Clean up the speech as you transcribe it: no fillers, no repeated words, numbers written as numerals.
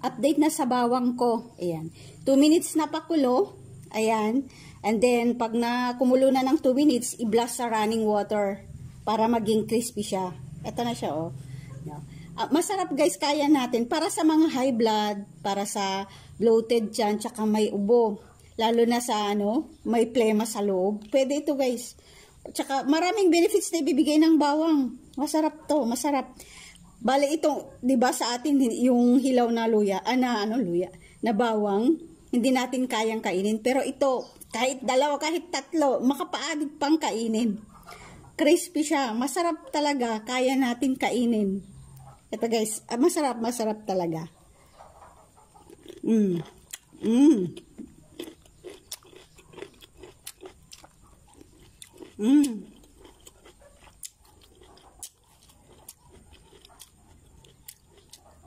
update na sa bawang ko. Ayan. 2 minutes na pakulo. Ayan. And then, pag kumulo na ng 2 minutes, i-blast sa running water para maging crispy siya. Ito na siya, oh. Masarap guys, kaya natin. Para sa mga high blood, para sa bloated dyan, tsaka may ubo. Lalo na sa may plema sa loob. Pwede ito guys. Tsaka maraming benefits na ibibigay ng bawang. Masarap to, masarap. Bale ito, 'di ba sa atin yung hilaw na luya, luya, na bawang, hindi natin kayang kainin. Pero ito, kahit 2, kahit 3, makapaadig pang kainin. Crispy siya, masarap talaga, kaya natin kainin. Ito guys, masarap talaga.